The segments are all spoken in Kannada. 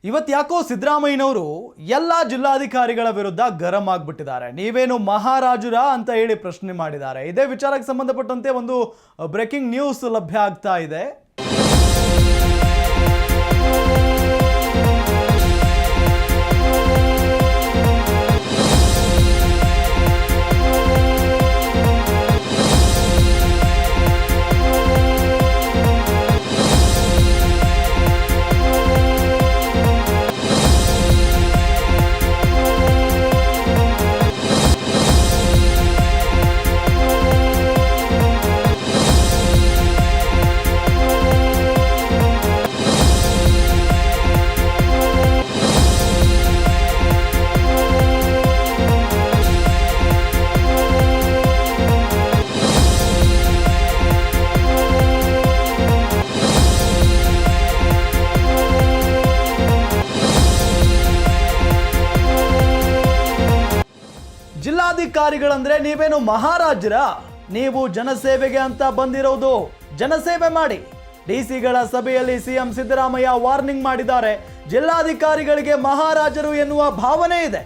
ಇವತ್ತು ಯಾಕೋ ಸಿದ್ದರಾಮಯ್ಯನವರು ಎಲ್ಲ ಜಿಲ್ಲಾಧಿಕಾರಿಗಳ ವಿರುದ್ಧ ಗರಂ ಆಗಿಬಿಟ್ಟಿದ್ದಾರೆ. ನೀವೇನು ಮಹಾರಾಜರ ಅಂತ ಹೇಳಿ ಪ್ರಶ್ನೆ ಮಾಡಿದ್ದಾರೆ. ಇದೇ ವಿಚಾರಕ್ಕೆ ಸಂಬಂಧಪಟ್ಟಂತೆ ಒಂದು ಬ್ರೇಕಿಂಗ್ ನ್ಯೂಸ್ ಲಭ್ಯ ಆಗ್ತಾ ಇದೆ. ಜಿಲ್ಲಾಧಿಕಾರಿಗಳಂದ್ರೆ ನೀವೇನು ಮಹಾರಾಜರ? ನೀವು ಜನಸೇವೆಗೆ ಅಂತ ಬಂದಿರೋದು. ಜನಸೇವೆ ಮಾಡಿ. ಡಿಸಿಗಳ ಸಭೆಯಲ್ಲಿ ಸಿಎಂ ಸಿದ್ದರಾಮಯ್ಯ ವಾರ್ನಿಂಗ್ ಮಾಡಿದ್ದಾರೆ. ಜಿಲ್ಲಾಧಿಕಾರಿಗಳಿಗೆ ಮಹಾರಾಜರು ಎನ್ನುವ ಭಾವನೆ ಇದೆ.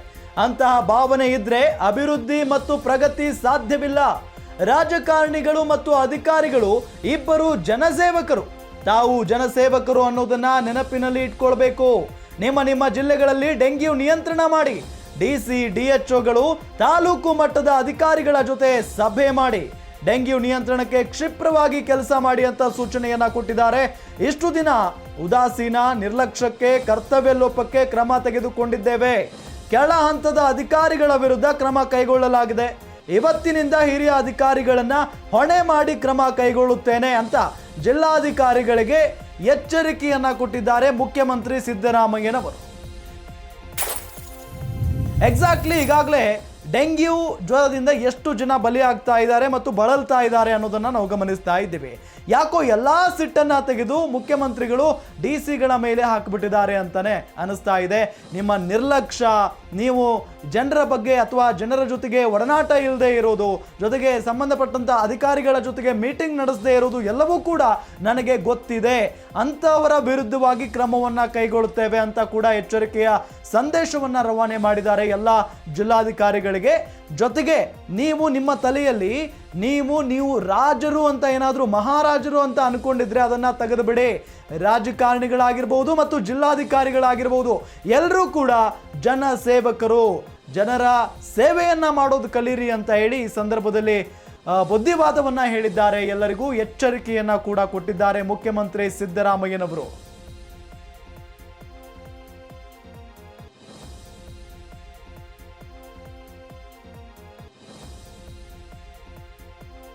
ಅಂತಹ ಭಾವನೆ ಇದ್ರೆ ಅಭಿವೃದ್ಧಿ ಮತ್ತು ಪ್ರಗತಿ ಸಾಧ್ಯವಿಲ್ಲ. ರಾಜಕಾರಣಿಗಳು ಮತ್ತು ಅಧಿಕಾರಿಗಳು ಇಬ್ಬರು ಜನಸೇವಕರು. ತಾವು ಜನಸೇವಕರು ಅನ್ನೋದನ್ನ ನೆನಪಿನಲ್ಲಿ ಇಟ್ಕೊಳ್ಬೇಕು. ನಿಮ್ಮ ಜಿಲ್ಲೆಗಳಲ್ಲಿ ಡೆಂಗ್ಯೂ ನಿಯಂತ್ರಣ ಮಾಡಿ. ಡಿಸಿ ಡಿಎಚ್ಒಗಳು ತಾಲೂಕು ಮಟ್ಟದ ಅಧಿಕಾರಿಗಳ ಜೊತೆ ಸಭೆ ಮಾಡಿ ಡೆಂಗ್ಯೂ ನಿಯಂತ್ರಣಕ್ಕೆ ಕ್ಷಿಪ್ರವಾಗಿ ಕೆಲಸ ಮಾಡಿ ಅಂತ ಸೂಚನೆಯನ್ನ ಕೊಟ್ಟಿದ್ದಾರೆ. ಇಷ್ಟು ದಿನ ಉದಾಸೀನ, ನಿರ್ಲಕ್ಷ್ಯಕ್ಕೆ, ಕರ್ತವ್ಯ ಲೋಪಕ್ಕೆ ಕ್ರಮ ತೆಗೆದುಕೊಂಡಿದ್ದೇವೆ. ಕೆಳ ಹಂತದ ಅಧಿಕಾರಿಗಳ ವಿರುದ್ಧ ಕ್ರಮ ಕೈಗೊಳ್ಳಲಾಗಿದೆ. ಇವತ್ತಿನಿಂದ ಹಿರಿಯ ಅಧಿಕಾರಿಗಳನ್ನ ಹೊಣೆ ಮಾಡಿ ಕ್ರಮ ಕೈಗೊಳ್ಳುತ್ತೇನೆ ಅಂತ ಜಿಲ್ಲಾಧಿಕಾರಿಗಳಿಗೆ ಎಚ್ಚರಿಕೆಯನ್ನ ಕೊಟ್ಟಿದ್ದಾರೆ ಮುಖ್ಯಮಂತ್ರಿ ಸಿದ್ದರಾಮಯ್ಯನವರು. ಎಕ್ಸಾಕ್ಟ್ಲಿ ಈಗಾಗಲೇ ಡೆಂಗ್ಯೂ ಜ್ವರದಿಂದ ಎಷ್ಟು ಜನ ಬಲಿಯಾಗ್ತಾ ಇದ್ದಾರೆ ಮತ್ತು ಬಳಲ್ತಾ ಇದ್ದಾರೆ ಅನ್ನೋದನ್ನ ನಾವು ಗಮನಿಸ್ತಾ ಇದ್ದೀವಿ. ಯಾಕೋ ಎಲ್ಲಾ ಸಿಟ್ಟನ್ನ ತೆಗೆದು ಮುಖ್ಯಮಂತ್ರಿಗಳು ಡಿಸಿಗಳ ಮೇಲೆ ಹಾಕಿಬಿಟ್ಟಿದ್ದಾರೆ ಅಂತಾನೆ ಅನಿಸ್ತಾ ಇದೆ. ನಿಮ್ಮ ನಿರ್ಲಕ್ಷ್ಯ, ನೀವು ಜನರ ಬಗ್ಗೆ ಅಥವಾ ಜನರ ಜೊತೆಗೆ ಒಡನಾಟ ಇಲ್ಲದೆ ಇರೋದು, ಜೊತೆಗೆ ಸಂಬಂಧಪಟ್ಟಂತ ಅಧಿಕಾರಿಗಳ ಜೊತೆಗೆ ಮೀಟಿಂಗ್ ನಡೆಸದೇ ಇರೋದು ಎಲ್ಲವೂ ಕೂಡ ನನಗೆ ಗೊತ್ತಿದೆ. ಅಂತವರ ವಿರುದ್ಧವಾಗಿ ಕ್ರಮವನ್ನ ಕೈಗೊಳ್ಳುತ್ತೇವೆ ಅಂತ ಕೂಡ ಎಚ್ಚರಿಕೆಯ ಸಂದೇಶವನ್ನ ರವಾನೆ ಮಾಡಿದ್ದಾರೆ ಎಲ್ಲ ಜಿಲ್ಲಾಧಿಕಾರಿಗಳಿಗೆ. ಜೊತೆಗೆ ನೀವು ನಿಮ್ಮ ತಲೆಯಲ್ಲಿ ನೀವು ರಾಜರು ಅಂತ ಏನಾದರೂ ಮಹಾರಾಜರು ಅಂತ ಅನ್ಕೊಂಡಿದ್ರೆ ಅದನ್ನ ತೆಗೆದು ಬಿಡಿ. ರಾಜಕಾರಣಿಗಳಾಗಿರ್ಬೋದು ಮತ್ತು ಜಿಲ್ಲಾಧಿಕಾರಿಗಳಾಗಿರ್ಬೋದು ಎಲ್ಲರೂ ಕೂಡ ಜನ ಸೇವಕರು. ಜನರ ಸೇವೆಯನ್ನ ಮಾಡೋದು ಕಲೀರಿ ಅಂತ ಹೇಳಿ ಈ ಸಂದರ್ಭದಲ್ಲಿ ಬುದ್ಧಿವಾದವನ್ನ ಹೇಳಿದ್ದಾರೆ. ಎಲ್ಲರಿಗೂ ಎಚ್ಚರಿಕೆಯನ್ನ ಕೂಡ ಕೊಟ್ಟಿದ್ದಾರೆ ಮುಖ್ಯಮಂತ್ರಿ ಸಿದ್ದರಾಮಯ್ಯನವರು.